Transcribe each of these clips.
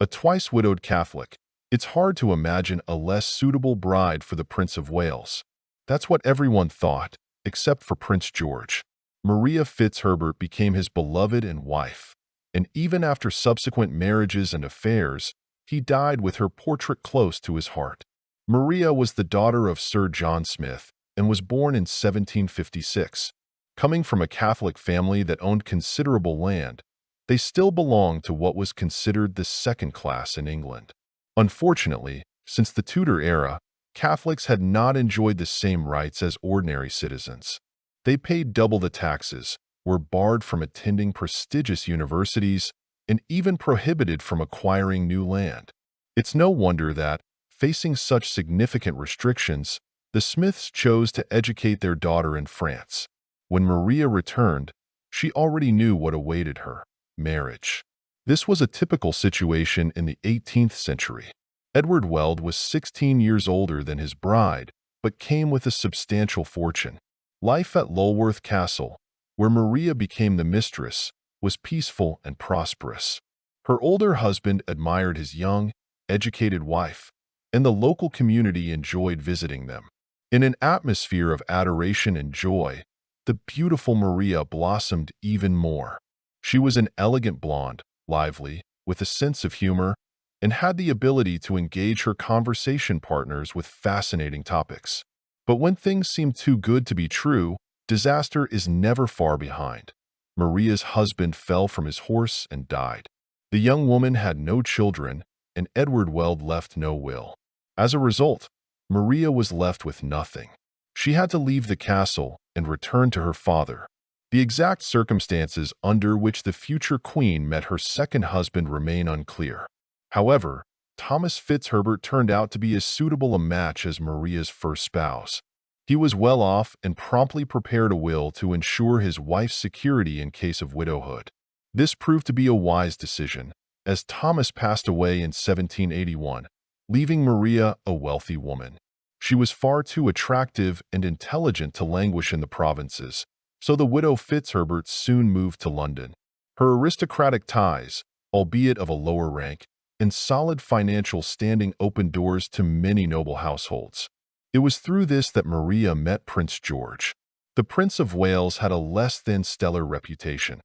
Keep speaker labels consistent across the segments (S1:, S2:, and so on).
S1: A twice-widowed Catholic, it's hard to imagine a less suitable bride for the Prince of Wales. That's what everyone thought, except for Prince George. Maria Fitzherbert became his beloved and wife, and even after subsequent marriages and affairs, he died with her portrait close to his heart. Maria was the daughter of Sir John Smith and was born in 1756. Coming from a Catholic family that owned considerable land, they still belonged to what was considered the second class in England. Unfortunately, since the Tudor era, Catholics had not enjoyed the same rights as ordinary citizens. They paid double the taxes, were barred from attending prestigious universities, and even prohibited from acquiring new land. It's no wonder that, facing such significant restrictions, the Smiths chose to educate their daughter in France. When Maria returned, she already knew what awaited her: marriage. This was a typical situation in the 18th century. Edward Weld was 16 years older than his bride, but came with a substantial fortune. Life at Lulworth Castle, where Maria became the mistress, was peaceful and prosperous. Her older husband admired his young, educated wife, and the local community enjoyed visiting them. In an atmosphere of adoration and joy, the beautiful Maria blossomed even more. She was an elegant blonde, lively, with a sense of humor, and had the ability to engage her conversation partners with fascinating topics. But when things seem too good to be true, disaster is never far behind. Maria's husband fell from his horse and died. The young woman had no children, and Edward Weld left no will. As a result, Maria was left with nothing. She had to leave the castle and return to her father. The exact circumstances under which the future queen met her second husband remain unclear. However, Thomas Fitzherbert turned out to be as suitable a match as Maria's first spouse. He was well off and promptly prepared a will to ensure his wife's security in case of widowhood. This proved to be a wise decision, as Thomas passed away in 1781, leaving Maria a wealthy woman. She was far too attractive and intelligent to languish in the provinces, so the widow Fitzherbert soon moved to London. Her aristocratic ties, albeit of a lower rank, and solid financial standing opened doors to many noble households. It was through this that Maria met Prince George. The Prince of Wales had a less than stellar reputation.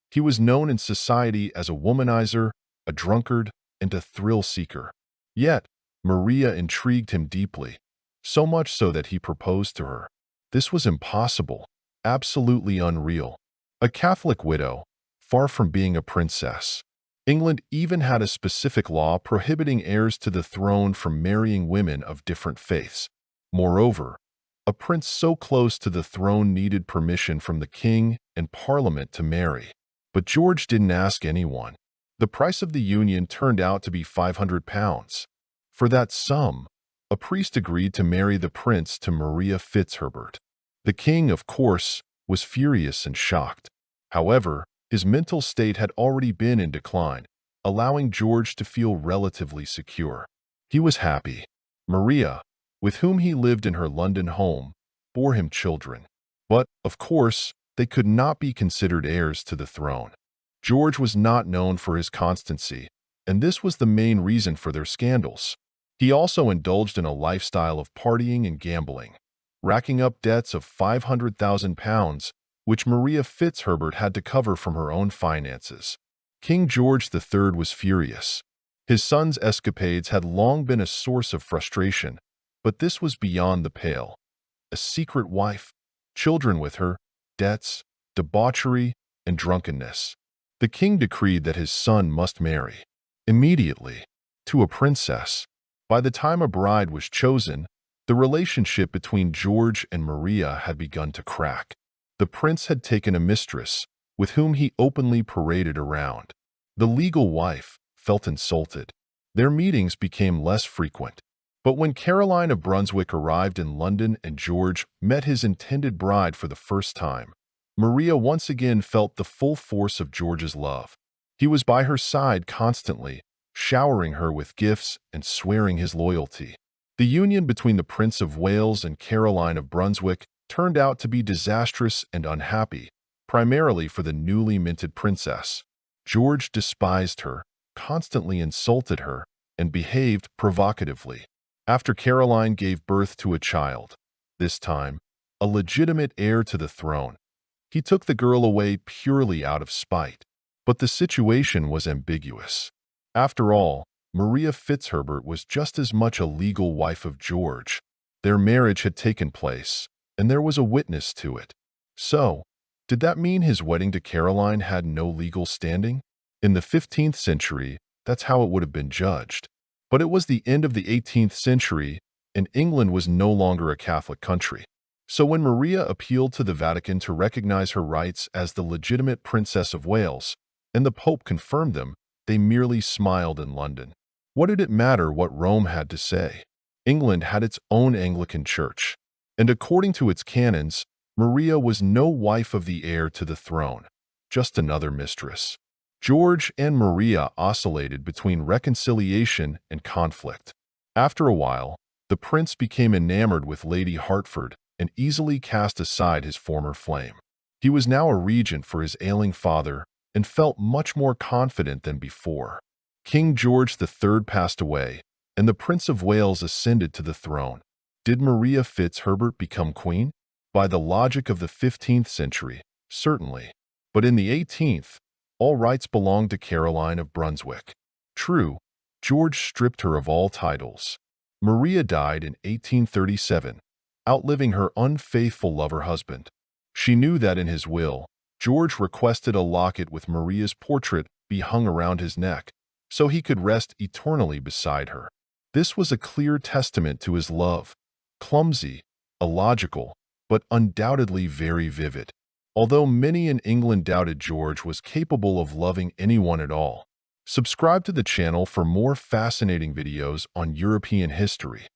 S1: He was known in society as a womanizer, a drunkard, and a thrill-seeker. Yet, Maria intrigued him deeply, so much so that he proposed to her. This was impossible, absolutely unreal. A Catholic widow, far from being a princess. England even had a specific law prohibiting heirs to the throne from marrying women of different faiths. Moreover, a prince so close to the throne needed permission from the king and parliament to marry. But George didn't ask anyone. The price of the union turned out to be £500. For that sum, a priest agreed to marry the prince to Maria Fitzherbert. The king, of course, was furious and shocked. However, his mental state had already been in decline, allowing George to feel relatively secure. He was happy. Maria, with whom he lived in her London home, bore him children. But, of course, they could not be considered heirs to the throne. George was not known for his constancy, and this was the main reason for their scandals. He also indulged in a lifestyle of partying and gambling, racking up debts of £500,000, which Maria Fitzherbert had to cover from her own finances. King George III was furious. His son's escapades had long been a source of frustration, but this was beyond the pale. A secret wife, children with her, debts, debauchery, and drunkenness. The king decreed that his son must marry, immediately, to a princess. By the time a bride was chosen, the relationship between George and Maria had begun to crack. The prince had taken a mistress, with whom he openly paraded around. The legal wife felt insulted. Their meetings became less frequent. But when Caroline of Brunswick arrived in London and George met his intended bride for the first time, Maria once again felt the full force of George's love. He was by her side constantly, showering her with gifts and swearing his loyalty. The union between the Prince of Wales and Caroline of Brunswick turned out to be disastrous and unhappy, primarily for the newly minted princess. George despised her, constantly insulted her and behaved provocatively. After Caroline gave birth to a child, this time a legitimate heir to the throne, he took the girl away purely out of spite. But the situation was ambiguous. After all, Maria Fitzherbert was just as much a legal wife of George. Their marriage had taken place, and there was a witness to it. So, did that mean his wedding to Caroline had no legal standing? In the 15th century, that's how it would have been judged. But it was the end of the 18th century, and England was no longer a Catholic country. So when Maria appealed to the Vatican to recognize her rights as the legitimate Princess of Wales, and the Pope confirmed them, they merely smiled in London. What did it matter what Rome had to say? England had its own Anglican Church, and according to its canons, Maria was no wife of the heir to the throne, just another mistress. George and Maria oscillated between reconciliation and conflict. After a while, the prince became enamored with Lady Hertford and easily cast aside his former flame. He was now a regent for his ailing father and felt much more confident than before. King George III passed away, and the Prince of Wales ascended to the throne. Did Maria Fitzherbert become queen? By the logic of the 15th century, certainly. But in the 18th, all rights belonged to Caroline of Brunswick. True, George stripped her of all titles. Maria died in 1837, outliving her unfaithful lover-husband. She knew that in his will, George requested a locket with Maria's portrait be hung around his neck, so he could rest eternally beside her. This was a clear testament to his love, clumsy, illogical, but undoubtedly very vivid. Although many in England doubted George was capable of loving anyone at all. Subscribe to the channel for more fascinating videos on European history.